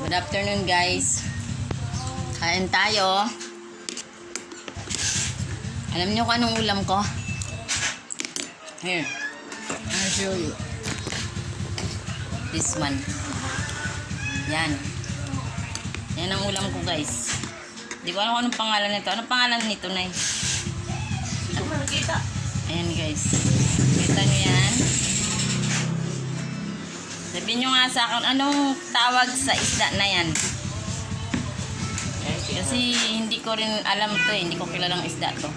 Good afternoon guys. Kain tayo. Alam niyo kung anong ulam ko? Here. I'll show you. This one. Yan. Yan ang ulam ko guys. Di ko alam kung anong pangalan nito. Anong pangalan nito, Nay? Ayan guys. Kita niyo yan. Sabihin nyo nga sa akin, anong tawag sa isda na yan? Kasi hindi ko rin alam to eh. Hindi ko kilalang isda to.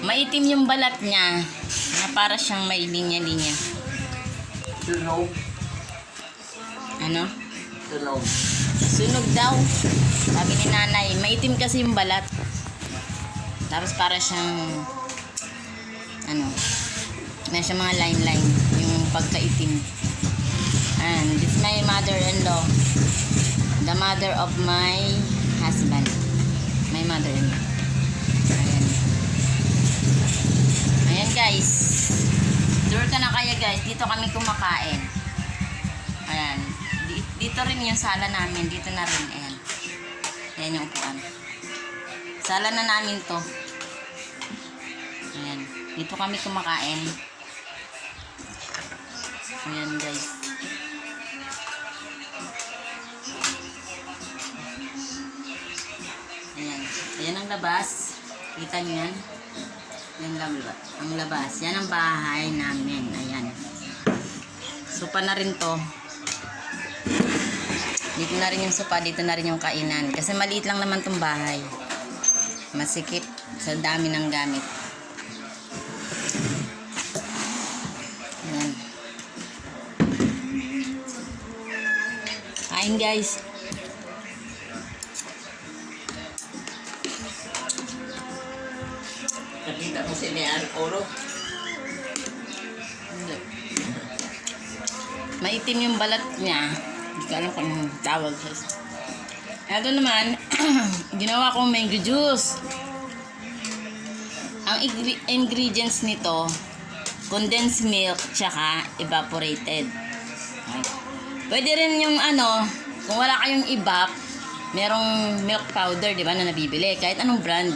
Maitim yung balat niya. Na para siyang may linya-linya. Sunog. Ano? Sunog. Sunog daw. Sabi ni nanay. Maitim kasi yung balat. Tapos para siyang ano, na siya mga line-line. Yung pagkaitim. And this is my mother-in-law. The mother of my husband. My mother-in-law. Ayan. Ayan guys. Door ka na kaya guys. Dito kami kumakain. Ayan. Dito rin yung sala namin. Dito na rin. Ayan. Ayan yung upuan. Sala na namin to. Ayan. Dito kami kumakain. Ayan guys. Ayan. Ayan ang labas. Kita niyo yan? Yan ang labas. Yan ang bahay namin. Ayan. Sopa na rin to. Dito na rin yung sopa. Dito na rin yung kainan. Kasi maliit lang naman tong bahay. Masikip sa dami ng gamit. Ayan. Kain guys. Nakita mo si Nean Oro? Maitim yung balat niya. Hindi ko alam kung anong tawag. Ito naman, ginawa kong mango juice. Ang ingredients nito, condensed milk, tsaka evaporated. Pwede rin yung ano, kung wala kayong evap, merong milk powder, di ba, na nabibili. Kahit anong brand.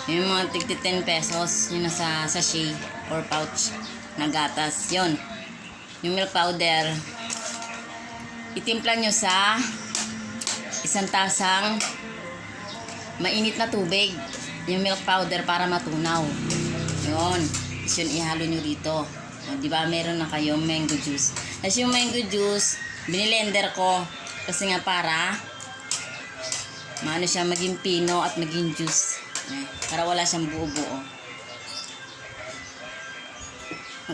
Yung mga tigti 10 pesos, yung nasa sachet or pouch na gatas. Yun. Yung milk powder, itimpla nyo sa isang tasang mainit na tubig. Yung milk powder para matunaw. Yun. Tapos yun, ihalo nyo dito. Di ba, meron na kayong mango juice. Tapos yung mango juice, binilender ko. Kasi nga para maano siya maging pino at maging juice. Para wala siyang buo-buo.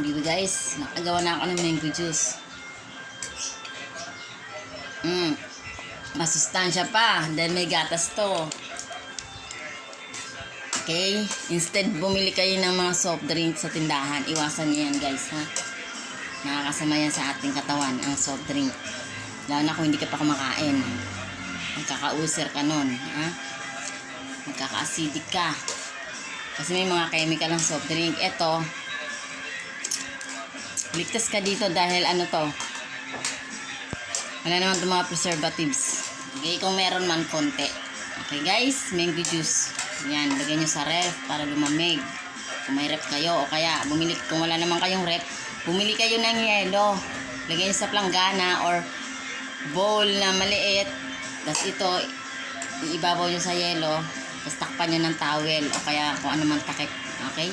Dito guys, nakagawa na ako ng mango juice. Masustansya pa dahil may gatas to. Okay? Instead bumili kayo ng mga soft drink sa tindahan, iwasan niyo yan guys, ha? Nakakasama yan sa ating katawan, ang soft drink. Lalo na kung hindi ka pa kumakain. Magkaka-ulcer ka nun, ha? Magkaka-acidic ka. Kasi may mga chemical ng soft drink. Ito, ligtas ka dito dahil ano to, wala naman itong mga preservatives. Okay, kung meron man konti. Okay guys, mango juice. Yan, lagay nyo sa ref para lumamig. Kung may ref kayo, o kaya bumili, kung wala naman kayong ref, bumili kayo ng yelo. Lagay nyo sa planggana or bowl na maliit. Tapos ito, iibabaw nyo sa yelo. Tapos takpan nyo ng towel o kaya kung ano man takip. Okay?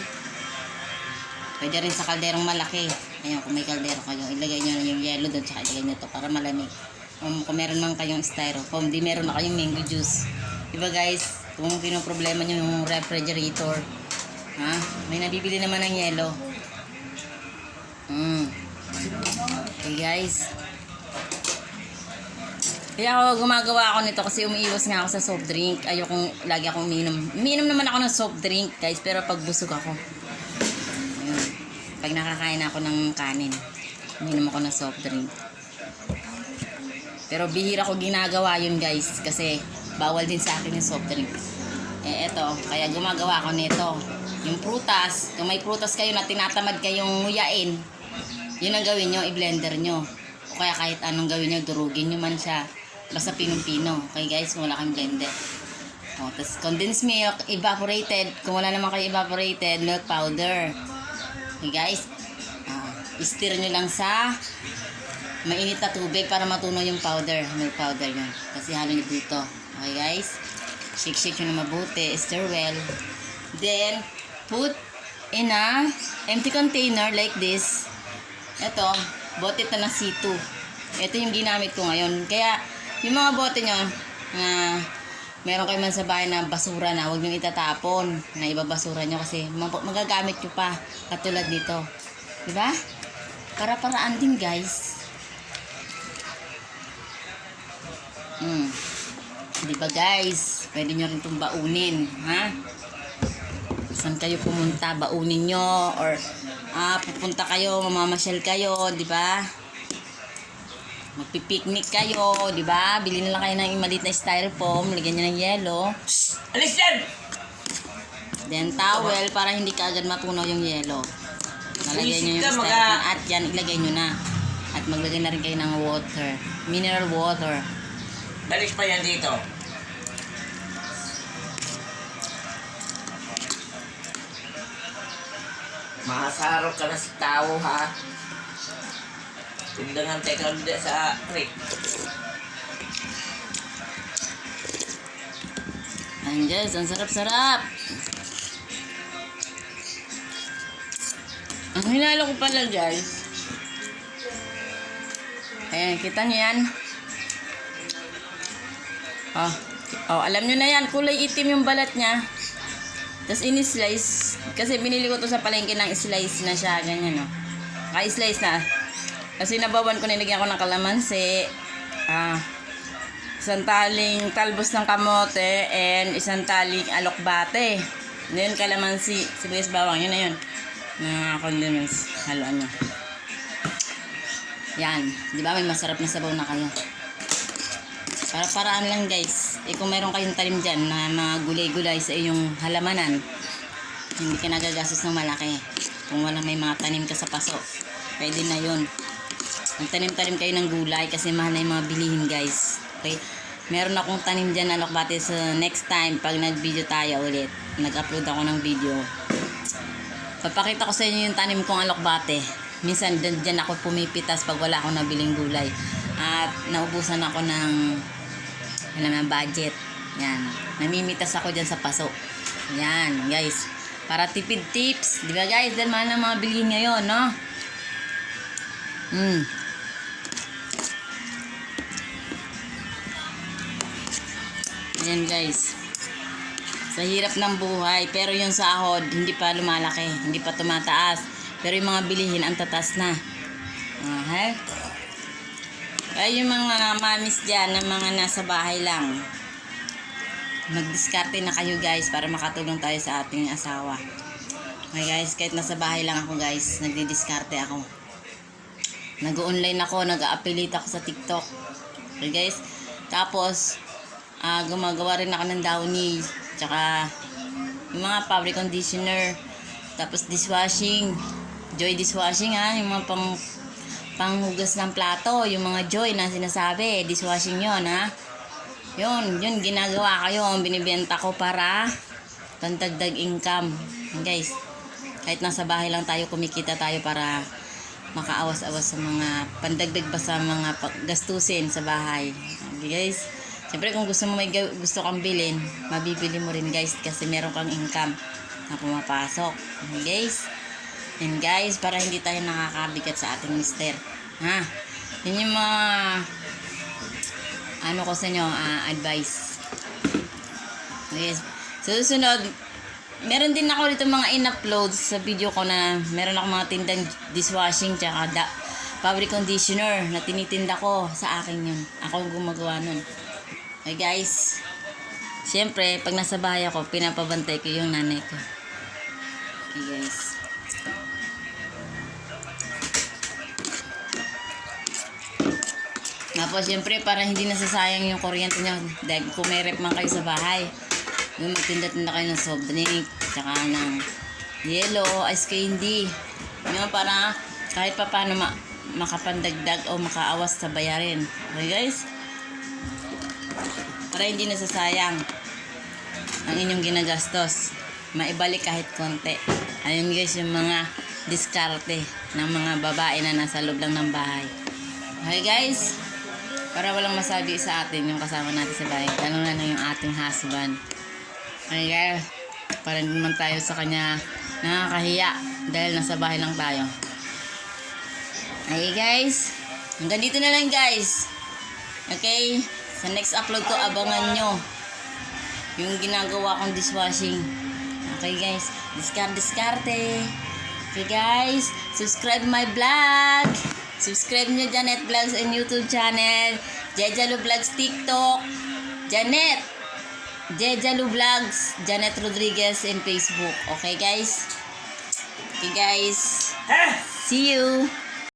Pwede rin sa kalderong malaki. Ayan, kung may kaldero kayo, ilagay nyo na yung yelo doon, tsaka ilagay nyo ito para malamig. Kung meron man kayong styrofoam, di meron na kayong mango juice. Diba guys, kung pinoproblema nyo yung refrigerator, ha? May nabibili naman ng yelo. Okay guys. Kaya ako gumagawa ako nito kasi umiiwas nga ako sa soft drink. Ayokong lagi akong uminom. Uminom naman ako ng soft drink guys, pero pag busog ako. Ayun. Pag nakakain ako ng kanin, uminom ako ng soft drink. Pero bihira ko ginagawa yun guys kasi bawal din sa akin yung soft drink. Eto, kaya gumagawa ako nito. Yung prutas, kung may prutas kayo na tinatamad kayong nguyain, yun ang gawin nyo, i-blender nyo. O kaya kahit anong gawin nyo, durugin nyo man siya. Basta pinong-pino. Okay guys, kung wala kang blender. O, tapos condensed milk, evaporated. Kung wala naman kayo evaporated, milk powder. Okay guys, stir nyo lang sa mainit na tubig para matunaw yung powder. Milk powder yun. Kasi halo nyo dito. Okay guys, shake nyo na mabuti. Stir well. Then, put in a empty container like this. Ito, bote ito na C2. Ito yung ginamit ko ngayon. Kaya, yung mga bote nyo na meron kayo man sa bahay na basura na, huwag nyo itatapon na ibabasura nyo kasi magagamit nyo pa. Katulad nito. Diba? Para-paraan din guys. Diba guys? Pwede nyo rin itong baunin. Ha? Saan kayo pumunta? Baunin nyo. Or pupunta kayo, mamamasyal kayo. Diba? Magpipiknik kayo. Diba? Bilhin lang kayo ng maliit na styrofoam. Lagyan nyo ng yelo. Alis yan! Then towel para hindi kaagad matunaw yung yelo. Nalagyan nyo yung Buisit ka, styrofoam. At yan, ilagay nyo na. At maglagay na rin kayo ng water. Mineral water. Balik pa yan dito. Makasarap ka na sa tao, ha? Tindangan tayo ka sa creek. Ayan guys, ang sarap-sarap. Ang hinalo ko pala guys. Ayan, kita nyo yan. Alam nyo na yan, kulay itim yung balat niya. Tapos ini-slice. Kasi binili ko to sa palengke ng slice na siya. Ganyan, no. Ka-slice na. Kasi nabawan ko, nilagyan ko ng kalamansi. Isang taling talbos ng kamote. And isang taling alokbate. Yun, kalamansi. Sibuyas bawang. Yun na yun. Mga condiments. Haluan nyo. Yan. Di ba may masarap na sabaw na kayo? Para-paraan lang guys. Kung meron kayong tanim dyan na mga gulay-gulay sa iyong halamanan, hindi ka nagagastos ng malaki. Kung wala may mga tanim ka sa paso, pwede na yun. Magtanim-tanim kayo ng gulay kasi mahal na yung mga bilihin guys. Okay? Meron akong tanim dyan na alokbate sa next time pag nag-video tayo ulit. Nag-upload ako ng video. Papakita ko sa inyo yung tanim kong alokbate. Minsan dyan ako pumipitas pag wala akong nabiling gulay. At naubusan ako ng budget. Yan. Namimitas ako dyan sa paso. Yan, guys. Para tipid tips. Di ba, guys? Dahil mahal ng mga bilhin ngayon, no? Yan, guys. Sa hirap ng buhay. Pero yung sahod, hindi pa lumalaki. Hindi pa tumataas. Pero yung mga bilihin, ang tatas na. Ay, yung mga mamis dyan, na mga nasa bahay lang, magdiskarte na kayo guys para makatulong tayo sa ating asawa. Okay guys, kahit nasa bahay lang ako guys, nagdidiskarte ako. Nag-online ako, nag-a-affiliate ako sa TikTok. Okay guys, tapos gumagawa rin ako ng Downy, tsaka yung mga fabric conditioner, tapos dishwashing, Joy dishwashing yung mga panghugas ng plato, yung mga Joy na sinasabi, dishwashing yun yun ginagawa ko yun, binibenta ko para pandagdag income. Guys, kahit nasa bahay lang tayo, kumikita tayo para makaawas-awas sa mga pandagdag ba sa mga gastusin sa bahay. Okay guys, siyempre kung gusto mo gusto kang bilhin, mabibili mo rin guys kasi meron kang income na pumapasok. Okay guys, and guys, para hindi tayo nakakabigat sa ating mister. Yun yung mga ko sa inyo, advice. Okay. Susunod, meron din ako dito mga in-upload sa video ko na meron ako mga tindang dishwashing tsaka fabric conditioner na tinitinda ko sa akin yun. Ako ang gumagawa nun. Okay guys, siyempre, pag nasa bahay ako, pinapabantay ko yung nanay ko. Okay guys. Tapos, siyempre, para hindi nasasayang yung kuryente nyo, dahil kung may rep man kayo sa bahay, yung magtinda-tinda kayo ng soft drink, tsaka ng yellow, ice candy. Yung para kahit pa paano makapandagdag o makaawas sa bayarin. Okay guys? Para hindi nasasayang ang inyong ginagastos. Maibalik kahit konti. Ayun guys, yung mga diskarte ng mga babae na nasa loob lang ng bahay. Okay guys, para walang masabi sa atin yung kasama natin sa bahay, lalo na yung ating husband. Okay guys, para hindi naman tayo sa kanya nakakahiya dahil nasa bahay lang tayo. Okay guys, hanggang dito na lang guys. Okay, sa next upload ko abangan nyo yung ginagawa kong dishwashing. Okay guys, diskarte. Okay guys, subscribe my vlog. Subscribe nyo Janet Vlogs and YouTube channel. Jejalo Vlogs TikTok. Jejalo Vlogs, Janet Rodriguez in Facebook. Okay guys? Okay guys, Ha? see you.